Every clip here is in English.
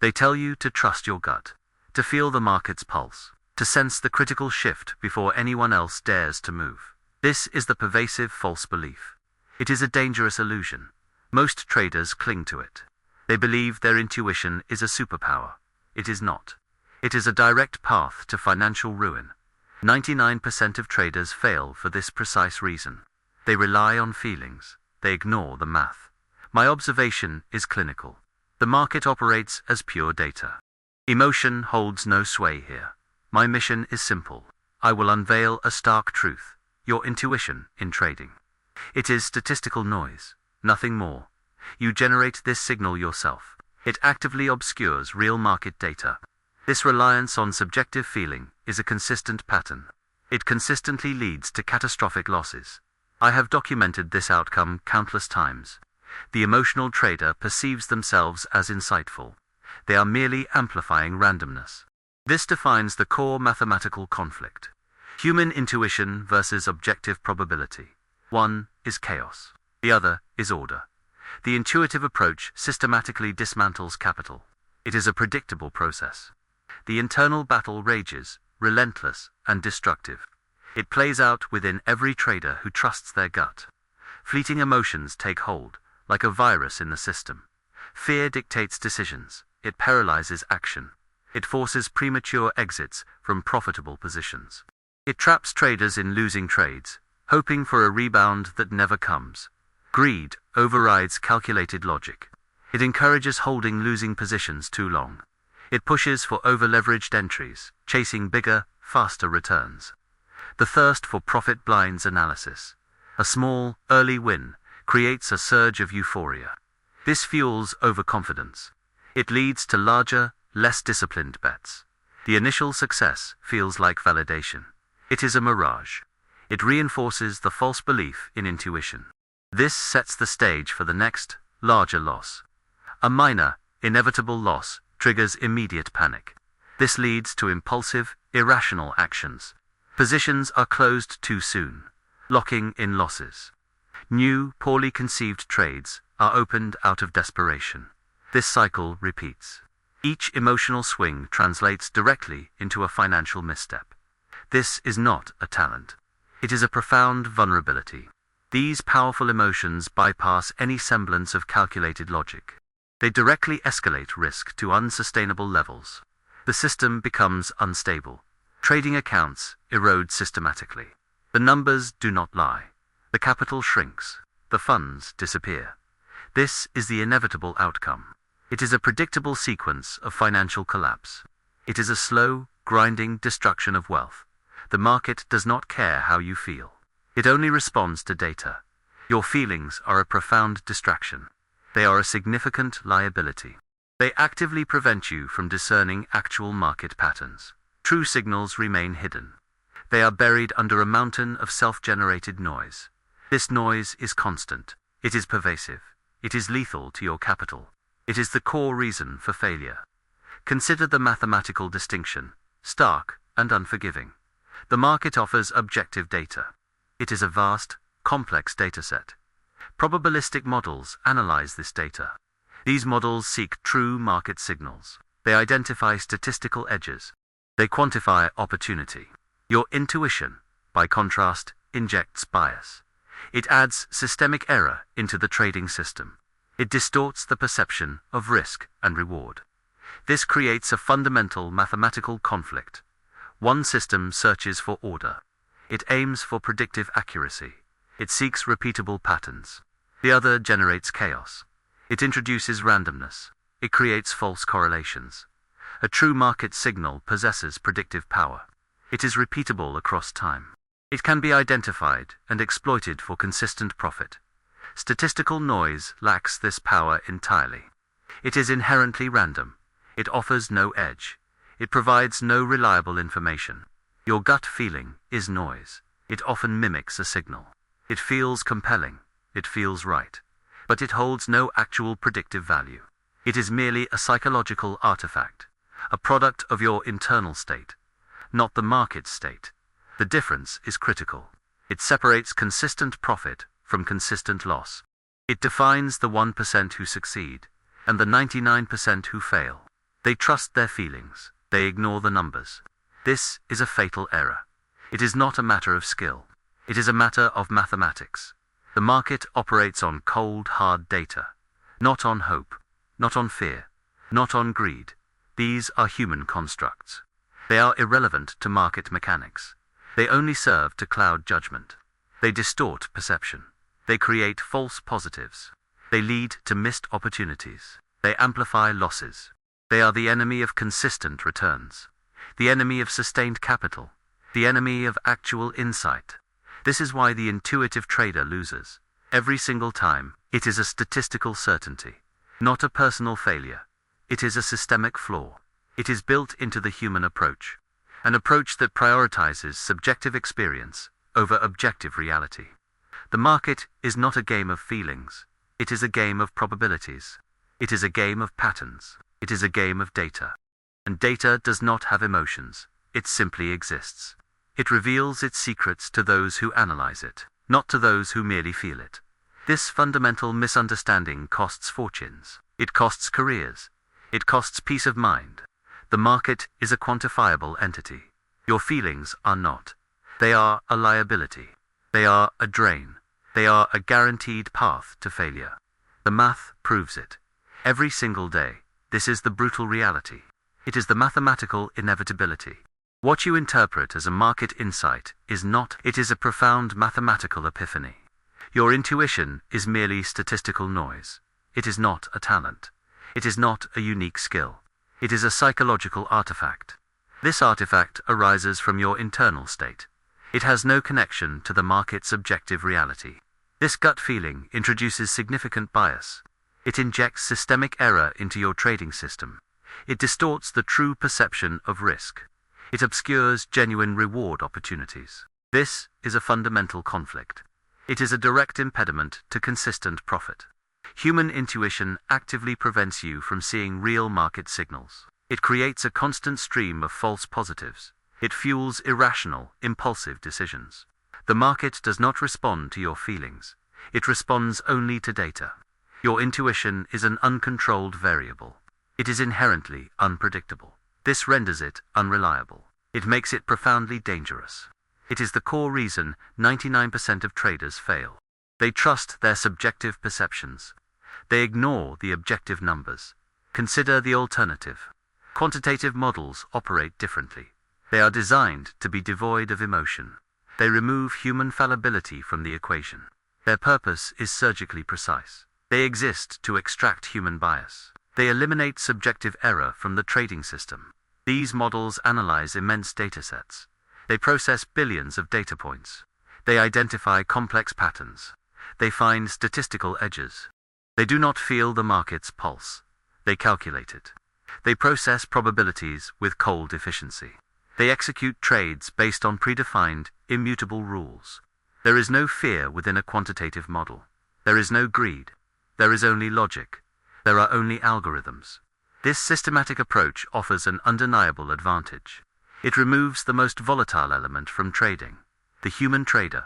They tell you to trust your gut, to feel the market's pulse, to sense the critical shift before anyone else dares to move. This is the pervasive false belief. It is a dangerous illusion. Most traders cling to it. They believe their intuition is a superpower. It is not. It is a direct path to financial ruin. 99% of traders fail for this precise reason. They rely on feelings. They ignore the math. My observation is clinical. The market operates as pure data. Emotion holds no sway here. My mission is simple. I will unveil a stark truth: your intuition in trading. It is statistical noise, nothing more. You generate this signal yourself. It actively obscures real market data. This reliance on subjective feeling is a consistent pattern. It consistently leads to catastrophic losses. I have documented this outcome countless times. The emotional trader perceives themselves as insightful. They are merely amplifying randomness. This defines the core mathematical conflict. Human intuition versus objective probability. One is chaos. The other is order. The intuitive approach systematically dismantles capital. It is a predictable process. The internal battle rages, relentless and destructive. It plays out within every trader who trusts their gut. Fleeting emotions take hold, like a virus in the system. Fear dictates decisions. It paralyzes action. It forces premature exits from profitable positions. It traps traders in losing trades, hoping for a rebound that never comes. Greed overrides calculated logic. It encourages holding losing positions too long. It pushes for over-leveraged entries, chasing bigger, faster returns. The thirst for profit blinds analysis. A small, early win creates a surge of euphoria. This fuels overconfidence. It leads to larger, less disciplined bets. The initial success feels like validation. It is a mirage. It reinforces the false belief in intuition. This sets the stage for the next, larger loss. A minor, inevitable loss triggers immediate panic. This leads to impulsive, irrational actions. Positions are closed too soon, locking in losses. New, poorly conceived trades are opened out of desperation. This cycle repeats. Each emotional swing translates directly into a financial misstep. This is not a talent. It is a profound vulnerability. These powerful emotions bypass any semblance of calculated logic. They directly escalate risk to unsustainable levels. The system becomes unstable. Trading accounts erode systematically. The numbers do not lie. The capital shrinks. The funds disappear. This is the inevitable outcome. It is a predictable sequence of financial collapse. It is a slow, grinding destruction of wealth. The market does not care how you feel. It only responds to data. Your feelings are a profound distraction. They are a significant liability. They actively prevent you from discerning actual market patterns. True signals remain hidden. They are buried under a mountain of self-generated noise. This noise is constant. It is pervasive. It is lethal to your capital. It is the core reason for failure. Consider the mathematical distinction, stark and unforgiving. The market offers objective data. It is a vast, complex dataset. Probabilistic models analyze this data. These models seek true market signals. They identify statistical edges. They quantify opportunity. Your intuition, by contrast, injects bias. It adds systemic error into the trading system. It distorts the perception of risk and reward. This creates a fundamental mathematical conflict. One system searches for order. It aims for predictive accuracy. It seeks repeatable patterns. The other generates chaos. It introduces randomness. It creates false correlations. A true market signal possesses predictive power. It is repeatable across time. It can be identified and exploited for consistent profit. Statistical noise lacks this power entirely. It is inherently random. It offers no edge. It provides no reliable information. Your gut feeling is noise. It often mimics a signal. It feels compelling. It feels right. But it holds no actual predictive value. It is merely a psychological artifact, a product of your internal state, not the market state. The difference is critical. It separates consistent profit from consistent loss. It defines the 1% who succeed and the 99% who fail. They trust their feelings. They ignore the numbers. This is a fatal error. It is not a matter of skill. It is a matter of mathematics. The market operates on cold, hard data, not on hope, not on fear, not on greed. These are human constructs. They are irrelevant to market mechanics. They only serve to cloud judgment. They distort perception. They create false positives. They lead to missed opportunities. They amplify losses. They are the enemy of consistent returns, the enemy of sustained capital, the enemy of actual insight. This is why the intuitive trader loses. Every single time, it is a statistical certainty, not a personal failure. It is a systemic flaw. It is built into the human approach, an approach that prioritizes subjective experience over objective reality. The market is not a game of feelings. It is a game of probabilities. It is a game of patterns. It is a game of data. And data does not have emotions. It simply exists. It reveals its secrets to those who analyze it, not to those who merely feel it. This fundamental misunderstanding costs fortunes. It costs careers. It costs peace of mind. The market is a quantifiable entity. Your feelings are not. They are a liability. They are a drain. They are a guaranteed path to failure. The math proves it. Every single day, this is the brutal reality. It is the mathematical inevitability. What you interpret as a market insight is not. It is a profound mathematical epiphany. Your intuition is merely statistical noise. It is not a talent. It is not a unique skill. It is a psychological artifact. This artifact arises from your internal state. It has no connection to the market's objective reality. This gut feeling introduces significant bias. It injects systemic error into your trading system. It distorts the true perception of risk. It obscures genuine reward opportunities. This is a fundamental conflict. It is a direct impediment to consistent profit. Human intuition actively prevents you from seeing real market signals. It creates a constant stream of false positives. It fuels irrational, impulsive decisions. The market does not respond to your feelings. It responds only to data. Your intuition is an uncontrolled variable. It is inherently unpredictable. This renders it unreliable. It makes it profoundly dangerous. It is the core reason 99% of traders fail. They trust their subjective perceptions. They ignore the objective numbers. Consider the alternative. Quantitative models operate differently. They are designed to be devoid of emotion. They remove human fallibility from the equation. Their purpose is surgically precise. They exist to extract human bias. They eliminate subjective error from the trading system. These models analyze immense datasets. They process billions of data points. They identify complex patterns. They find statistical edges. They do not feel the market's pulse. They calculate it. They process probabilities with cold efficiency. They execute trades based on predefined, immutable rules. There is no fear within a quantitative model. There is no greed. There is only logic. There are only algorithms. This systematic approach offers an undeniable advantage. It removes the most volatile element from trading, the human trader.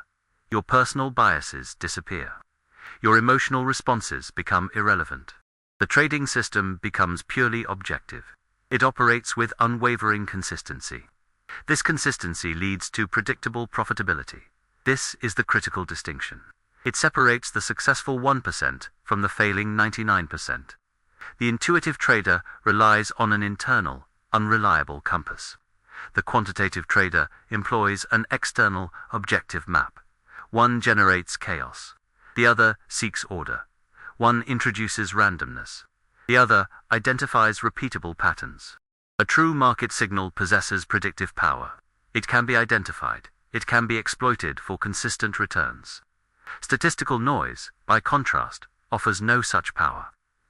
Your personal biases disappear. Your emotional responses become irrelevant. The trading system becomes purely objective. It operates with unwavering consistency. This consistency leads to predictable profitability. This is the critical distinction. It separates the successful 1% from the failing 99%. The intuitive trader relies on an internal, unreliable compass. The quantitative trader employs an external, objective map. One generates chaos. The other seeks order. One introduces randomness. The other identifies repeatable patterns. A true market signal possesses predictive power. It can be identified. It can be exploited for consistent returns. Statistical noise, by contrast, offers no such power.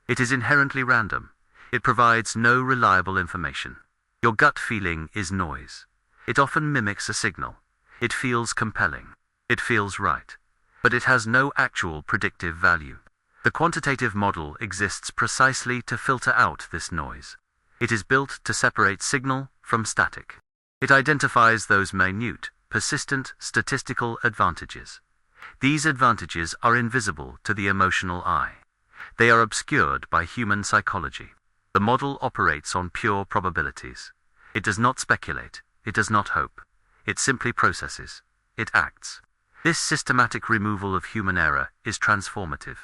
It is inherently random. It provides no reliable information. Your gut feeling is noise. It often mimics a signal. It feels compelling. It feels right. But it has no actual predictive value. The quantitative model exists precisely to filter out this noise. It is built to separate signal from static. It identifies those minute, persistent statistical advantages. These advantages are invisible to the emotional eye. They are obscured by human psychology. The model operates on pure probabilities. It does not speculate. It does not hope. It simply processes. It acts. This systematic removal of human error is transformative.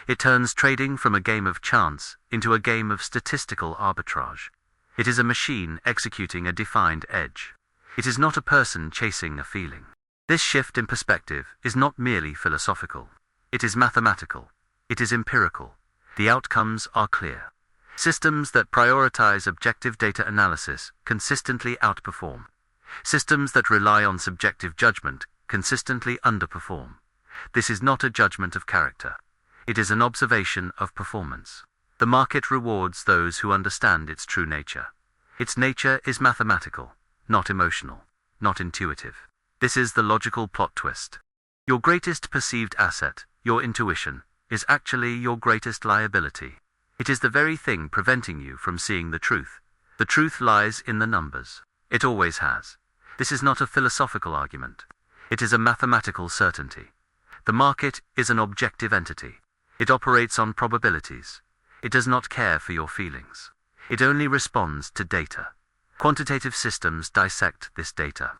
It turns trading from a game of chance into a game of statistical arbitrage. It is a machine executing a defined edge. It is not a person chasing a feeling. This shift in perspective is not merely philosophical. It is mathematical. It is empirical. The outcomes are clear. Systems that prioritize objective data analysis consistently outperform. Systems that rely on subjective judgment consistently underperform. This is not a judgment of character. It is an observation of performance. The market rewards those who understand its true nature. Its nature is mathematical, not emotional, not intuitive. This is the logical plot twist. Your greatest perceived asset, your intuition, is actually your greatest liability. It is the very thing preventing you from seeing the truth. The truth lies in the numbers. It always has. This is not a philosophical argument. It is a mathematical certainty. The market is an objective entity. It operates on probabilities. It does not care for your feelings. It only responds to data. Quantitative systems dissect this data.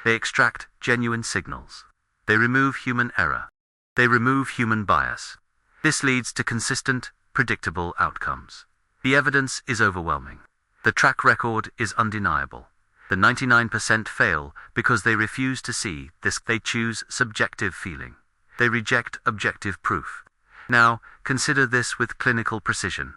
They extract genuine signals. They remove human error. They remove human bias. This leads to consistent, predictable outcomes. The evidence is overwhelming. The track record is undeniable. The 99% fail because they refuse to see this. They choose subjective feeling. They reject objective proof. Now, consider this with clinical precision.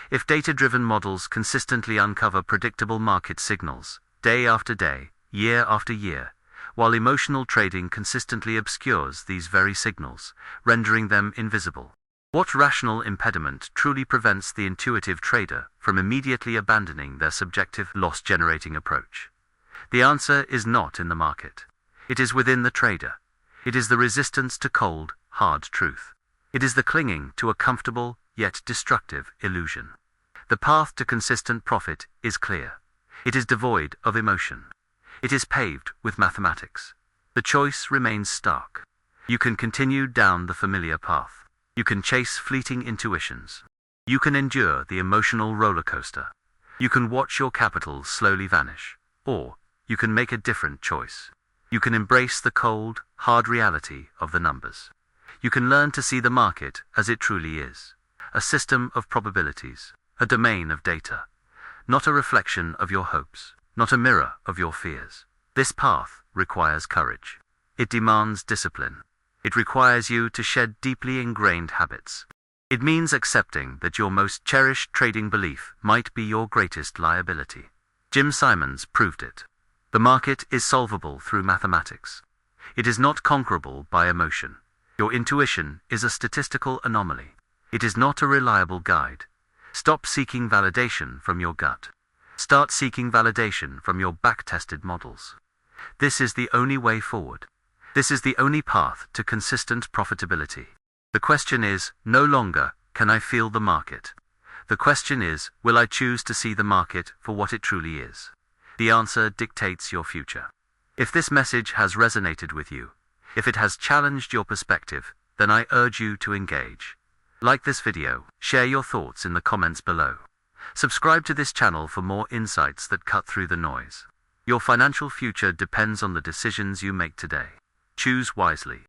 If data-driven models consistently uncover predictable market signals, day after day, year after year, while emotional trading consistently obscures these very signals, rendering them invisible, what rational impediment truly prevents the intuitive trader from immediately abandoning their subjective loss-generating approach? The answer is not in the market. It is within the trader. It is the resistance to cold, hard truth. It is the clinging to a comfortable, yet destructive, illusion. The path to consistent profit is clear. It is devoid of emotion. It is paved with mathematics. The choice remains stark. You can continue down the familiar path. You can chase fleeting intuitions. You can endure the emotional roller coaster. You can watch your capital slowly vanish. Or, you can make a different choice. You can embrace the cold, hard reality of the numbers. You can learn to see the market as it truly is. A system of probabilities. A domain of data. Not a reflection of your hopes. Not a mirror of your fears. This path requires courage. It demands discipline. It requires you to shed deeply ingrained habits. It means accepting that your most cherished trading belief might be your greatest liability. Jim Simons proved it. The market is solvable through mathematics. It is not conquerable by emotion. Your intuition is a statistical anomaly. It is not a reliable guide. Stop seeking validation from your gut. Start seeking validation from your back-tested models. This is the only way forward. This is the only path to consistent profitability. The question is, no longer, can I feel the market? The question is, will I choose to see the market for what it truly is? The answer dictates your future. If this message has resonated with you, if it has challenged your perspective, then I urge you to engage. Like this video, share your thoughts in the comments below. Subscribe to this channel for more insights that cut through the noise. Your financial future depends on the decisions you make today. Choose wisely.